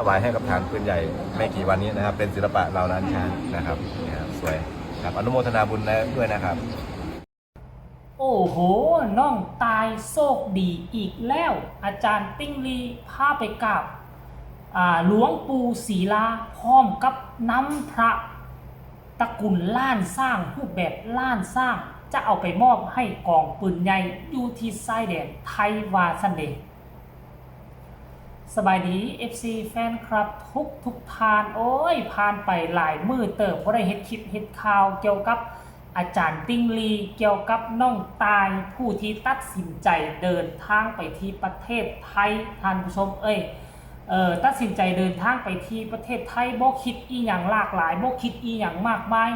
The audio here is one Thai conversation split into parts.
ถวายให้กับฐานปืนใหญ่ไม่กี่วันนี้นะครับเป็นศิลปะเราล้านช้างนะครับสวยครับอนุโมทนาบุญด้วยนะครับโอ้โหน้องตายโชคดีอีกแล้วอาจารย์ติ้งลีพาไปกราบหลวงปู่ศรีลาพร้อมกับน้ำพระตระกูลล้านสร้างรูปแบบล้านสร้างจะเอาไปมอบให้กองปืนใหญ่อยู่ที่ชายแดนไทยวาซันเดย์สบายดี FC แฟนครับทุกทานโอ้ยผ่านไปหลายมือเติบบ่ได้เฮ็ดคลิปเฮ็ดข่าวเกี่ยวกับอาจารย์ติ้งลีเกี่ยวกับน้องตายผู้ที่ตัดสินใจเดินทางไปที่ประเทศไทยท่านผู้ชมตัดสินใจเดินทางไปที่ประเทศไทยบ่คิดอีหยังหลากหลายบ่คิดอีหยังมากมาย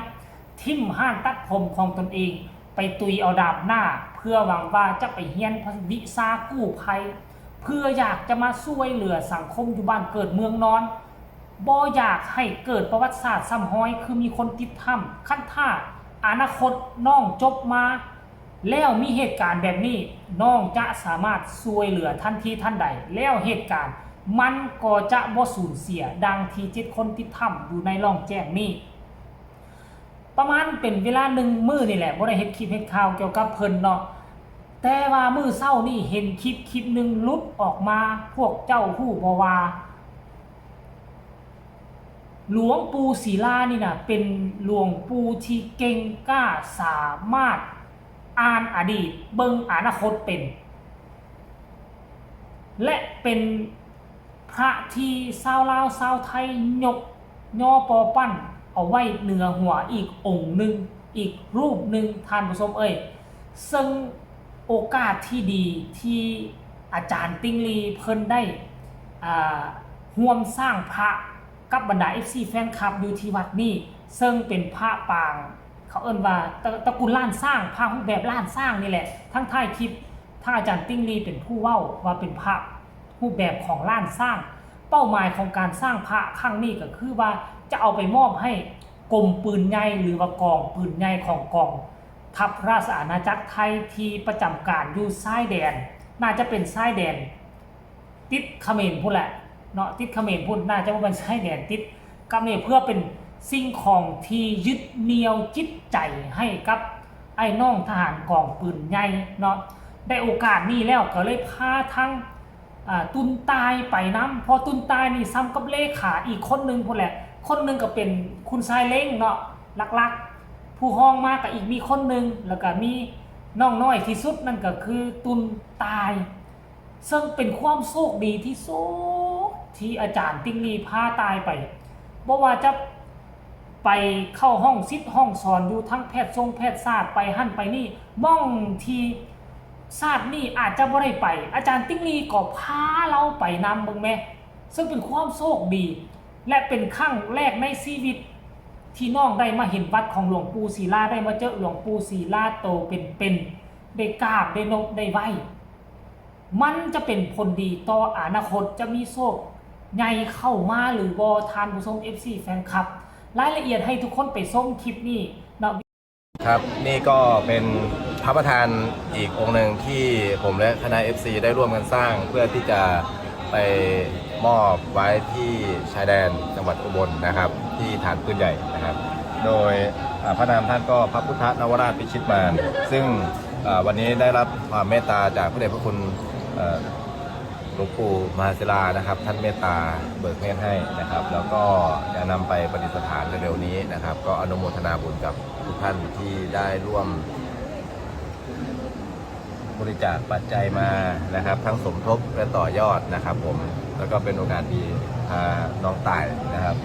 ทิ่มห้านตัดผมของตนเองไปตุยเอาดาบหน้าเพื่อหวังว่าจะไปเรียนวิชากู้ภัยเพื่ออยากจะมาช่วยเหลือสังคมอยู่บ้านเกิดเมืองนอนบ่อยากให้เกิดประวัติศาสตร์ซ้ำห้อยคือมีคนติดถ้ำขั้นท่าอนาคตน้องจบมาแล้วมีเหตุการณ์แบบนี้น้องจะสามารถช่วยเหลือทันทีทันใดแล้วเหตุการณ์มันก็จะบ่สูญเสียดังที่7คนติดถ้ำอยู่ในร่องแจ้งนี้ประมาณเป็นเวลา1 มื้อนี่แหละบ่ได้เฮ็ดคลิปเฮ็ดข่าวเกี่ยวกับเพิ่นเนาะแต่ว่ามื้อเช้านี่เห็นคลิปนึงหลุดออกมาพวกเจ้าฮู้บ่ว่าหลวงปู่ศรีลานี่นะเป็นหลวงปู่ที่เก่งกล้าสามารถอ่านอดีตเบิ่งอนาคตเป็นและเป็นพระที่ชาวลาวชาวไทยยกย่อปอปั้นเอาไว้เหนือหัวอีกองค์หนึ่งอีกรูปหนึ่งท่านผู้ชมซึ่งโอกาสที่ดีที่อาจารย์ติ้งลีเพิ่นได้ร่วมสร้างพระกับบรรดา FC แฟนคลับอยู่ที่วัดนี้ซึ่งเป็นพระปางเขาเอิ้นว่าตระกูลล้านสร้างพระรูปแบบล้านสร้างนี่แหละทั้งท้ายคลิปทั้งอาจารย์ติ้งลีเป็นผู้เว้าว่าเป็นพระรูปแบบของล้านสร้างเป้าหมายของการสร้างพระครั้งนี้ก็คือว่าจะเอาไปมอบให้กรมปืนใหญ่หรือว่ากองปืนใหญ่ของกองทัพราชอาณาจักรไทยที่ประจำการอยู่ชายแดนน่าจะเป็นชายแดนติดเขมรพุ่นแหละเนาะติดเขมรพุ่นน่าจะเป็นชายแดนติดเขมรเพื่อเป็นสิ่งของที่ยึดเหนี่ยวจิตใจให้กับไอ้น้องทหารกองปืนใหญ่เนาะได้โอกาสนี้แล้วก็เลยพาทั้งตุนตายไปน้ำพอตุนตายนี่ซ้ำกับเลขาอีกคนนึงพุ่นแหละคนนึงก็เป็นคุณชายเล้งเนาะลักๆผู้ห้องมากกับอีกมีคนนึงแล้วก็มีน้องน้อยที่สุดนั่นก็คือตุนตายซึ่งเป็นความโชคดีที่สุดที่อาจารย์ติ้งลีพาตายไปบ่ว่าจะไปเข้าห้องซิดห้องสอนอยู่ทั้งแพทย์ทรงแพทย์ศาสตร์ไปหั่นไปนี่ม่องที่ศาสตร์นี่อาจจะบ่ได้ไปอาจารย์ติ้งลีก็พาเราไปนำเบิ่งแม่ซึ่งเป็นความโชคดีและเป็นครั้งแรกในชีวิตที่น้องได้มาเห็นวัดของหลวงปู่ศรีลาได้มาเจอหลวงปู่ศรีลาโตเป็นได้กราบได้นบได้ไหว้มันจะเป็นผลดีต่ออนาคตจะมีโชคใหญ่เข้ามาหรือบ่ทานผู้ชม FC แฟนคลับรายละเอียดให้ทุกคนไปชมคลิปนี้ครับนี่ก็เป็นพระประธานอีกองค์หนึ่งที่ผมและคณะ FC ได้ร่วมกันสร้างเพื่อที่จะไปมอบไว้ที่ชายแดนจังหวัดอุบลนะครับที่ฐานปืนใหญ่นะครับโดยพระนามท่านก็พระพุทธนวราชพิชิตมารซึ่งวันนี้ได้รับความเมตตาจากพระเดชพระคุณหลวงปู่มหาศิลานะครับท่านเมตตาเบิกเนตรให้นะครับแล้วก็จะนำไปประดิษฐานเร็วๆนี้นะครับก็อนุโมทนาบุญกับทุกท่านที่ได้ร่วมบริจาคปัจจัยมานะครับทั้งสมทบและต่อยอดนะครับผมแล้วก็เป็นโอกาสดีพาน้องตายนะครับ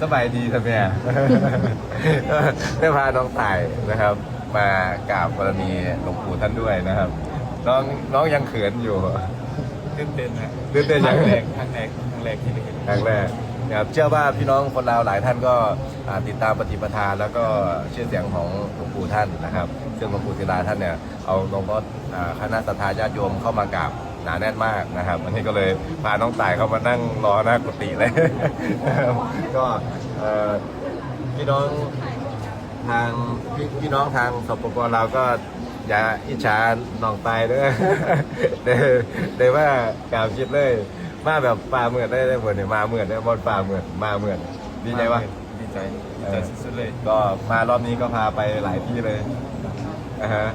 สบายดีท่านแม่ได้พาน้องตายนะครับมากราบบารมีหลวงปู่ท่านด้วยนะครับน้องยังเขินอยู่ตื่นเต้นนะตื่นเต้นอย่างแรกครั้งแรกที่ได้เห็นครั้งแรกนะครับเชื่อว่าพี่น้องคนลาวหลายท่านก็ติดตามปฏิปทาแล้วก็ชื่อเสียงของหลวงปู่ท่านนะครับซึ่งหลวงปู่ศิลาท่านเนี่ยเอาหลวงพ่อคณะศรัทธาญาติโยมเข้ามากราบหนาแน่นมากนะครับวันนี้ก็เลยพาน้องต่ายเข้ามานั่งรอหน้ากุฏิเลยก็พี่น้องทางสปป.ลาวก็ อย่าอิจฉาน้องตายเด้อ เด้ว่ากล่าวคิดเลยมาแบบป่าเหมือนได้เหมือนเนี่ยมาเหมือนเนี่ยบอลป่าเหมือนมาเหมือนดีใจวะ ดีใจสุดๆเลย ก็มารอบนี้ก็พาไปหลายที่เลยฮะ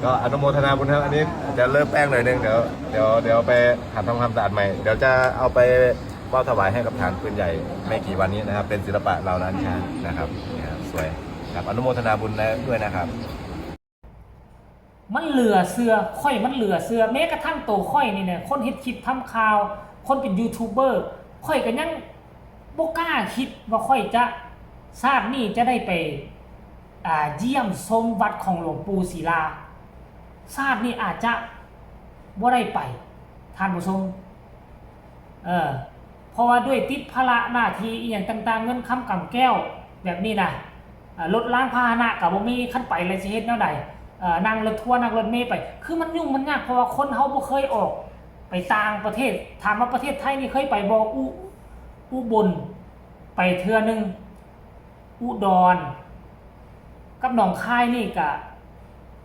ก็อนุโมทนาบุญครับอันนี้จะเริ่มแป้งหน่อยนึงเดี๋ยวไปหัดทำความสะอาดใหม่เดี๋ยวจะเอาไปมอบถวายให้กับฐานปืนใหญ่ไม่กี่วันนี้นะครับเป็นศิลปะเราล้านช้างนะครับเนี่ยครับสวยครับอนุโมทนาบุญด้วยนะครับ มันเหลือเสือค่อยมันเหลือเสือแม้กระทั่งตัวค่อยนี่เนี่ยคนเฮ็ดคลิปทำข่าว คนเป็นยูทูบเบอร์ค่อยก็ยังบ่กล้าคิดว่าค่อยจะชาตินี้จะได้ไปเยี่ยมชมวัดของหลวงปู่ศิลาชาตินี้อาจจะบ่ได้ไปท่านผู้ชมเพราะว่าด้วยติดภาระหน้าที่อีหยังต่างๆเงินค้ำกำแก้วแบบนี้นะรถล้างพาหนะก็บ่มีคันไปเลยสิเฮ็ดแนวใดนั่งรถทัวร์นั่งรถเมล์ไปคือมันยุ่งมันยากเพราะว่าคนเฮาบ่เคยออกไปต่างประเทศถามว่าประเทศไทยนี่เคยไปบ่อุบลไปเทื่อนึงอุดรกับหนองคายนี่ก็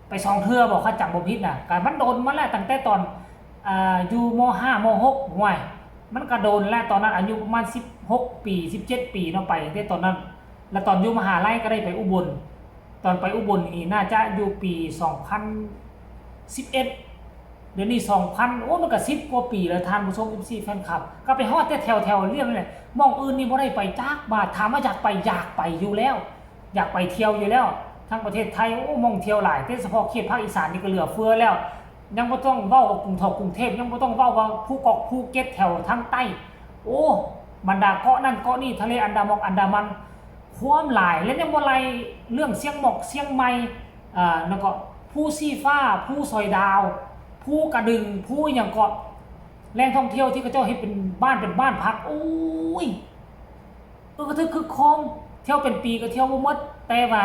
ไป2เทื่อบ่เขาจำบ่ผิดน่ะก็มันโดนมาแล้วตั้งแต่ตอนอยู่ม.5 ม.6 ห่วยมันก็โดนแล้วตอนนั้นอายุประมาณ16ปี17ปีเนาะไปแต่ตอนนั้นแล้วตอนอยู่มหาลัยก็ได้ไปอุบลตอนไปอุบลนี่น่าจะอยู่ปี2011เดี๋ยวนี้2000โอ้มันก็10กว่าปีแล้วท่านผู้ชม MC แฟนคลับก็ไปฮอดแต่แถวเรื่องนี่แหละมองอื่นนี่บ่ได้ไปจักบาทถามว่าอยากไปอยู่แล้วอยากไปเที่ยวอยู่แล้วทั้งประเทศไทยโอ้มองเที่ยวหลายแต่เฉพาะเขตภาคอีสานนี่ก็เหลือเฟือแล้วยังบ่ต้องเว้ากรุงเทพยังบ่ต้องเว้าว่าภูเก็ตแถวทางใต้โอ้บรรดาเกาะนั่นเกาะนี่ทะเลอันดามันความหลายและยังบ่ไล่เรื่องเชียงหมอกเชียงใหม่แล้วก็ภูสีฟ้าภูซอยดาวภูกระดึงภูหยังก็แหล่งท่องเที่ยวที่เขาเจ้าเฮ็ดเป็นบ้านพักโอ้ยก็คือคอมเที่ยวเป็นปีก็เที่ยวบ่หมดแต่ว่า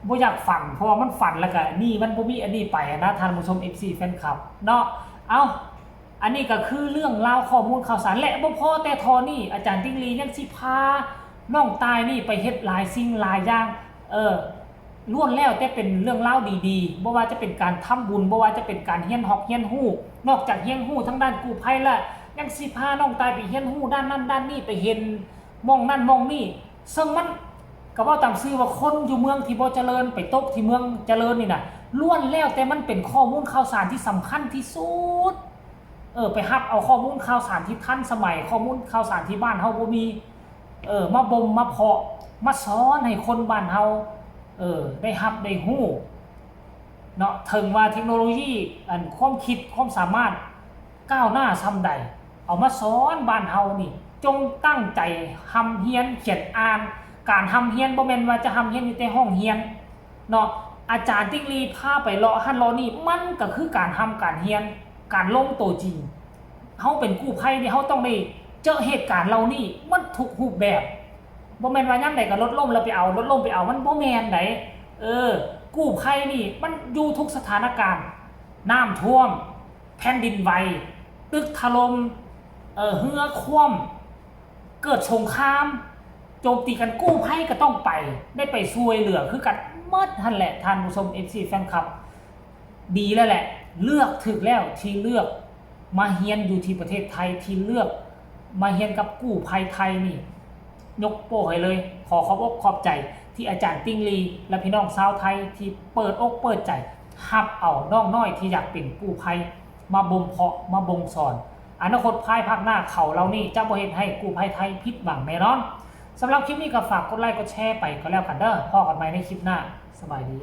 บ่อยากฝันเพราะว่ามันฝันแล้วก็นี่มันบ่มีอันนี้ไปนะท่านผู้ชม FC แฟนคลับเนาะเอาอันนี้ก็คือเรื่องราวข้อมูลข่าวสารและบ่พอแต่ทอนี่อาจารย์ติ้งลียังสิพาน้องตายนี่ไปเฮ็ดหลายสิ่งหลายอย่างล้วนแล้วแต่เป็นเรื่องเล่าดีๆบ่ว่าจะเป็นการทำบุญบ่ว่าจะเป็นการเฮียนฮอกเฮียนฮู้นอกจากเฮียนฮู้ทั้งด้านกู้ภัยแล้วยังสิพาน้องตายไปเฮียนฮู้ด้านนั้นด้านนี้ไปเห็นมองนั่นมองนี่ซึ่งมันก็ว่าตามชื่อว่าคนอยู่เมืองที่บ่เจริญไปตกที่เมืองเจริญนี่น่ะล้วนแล้วแต่มันเป็นข้อมูลข่าวสารที่สำคัญที่สุดไปรับเอาข้อมูลข่าวสารที่ทันสมัยข้อมูลข่าวสารที่บ้านเฮาบ่มีมาบ่มมาเพาะมาสอนให้คนบ้านเฮาได้รับได้ฮู้เนาะถึงว่าเทคโนโลยีอันความคิดความสามารถก้าวหน้าส่ำใดเอามาสอนบ้านเฮานี่จงตั้งใจทำเฮียนเขียนอ่านการทำเฮียนบ่แม่นว่าจะทำเฮียนอยู่แต่ห้องเฮียนเนาะอาจารย์ติ๊กลีพาไปเลาะหั่นเลาะนี่มันก็คือการทำการเฮียนการลงตัวจริงเฮาเป็นกู้ภัยนี่เฮาต้องได้เจอเหตุการณ์เหล่านี้มันทุกรูปแบบบ่แม่นว่ายามใดก็รถล้มแล้วไปเอารถล้มไปเอามันบ่แม่นไดกู้ภัยนี่มันอยู่ทุกสถานการณ์น้ำท่วมแผ่นดินไหวตึกถล่มเรือคว่ำเกิดสงครามโจมตีกันกู้ภัยก็ต้องไปได้ไปช่วยเหลือคือกันหมดนั่นแหละท่านผู้ชม FC แฟนคลับดีแล้วแหละเลือกถึกแล้วที่เลือกมาเฮียนอยู่ที่ประเทศไทยที่เลือกมาเฮียนกับกู้ภัยไทยนี่ยกโป้ให้เลยขอขอบอกขอบใจที่อาจารย์ติ้งลีและพี่น้องชาวไทยที่เปิดอกเปิดใจรับเอาน้องน้อยที่อยากเป็นกู้ภัยมาบ่มเพาะมาบ่งสอนอนาคตภายภาคหน้าเขาเรานี่จะบ่เฮ็ดให้กู้ภัยไทยผิดหวังแน่นอนสำหรับคลิปนี้ก็ฝากกดไลค์กดแชร์ไปก็แล้วกันเด้อพอกันใหม่ในคลิปหน้าสบายดี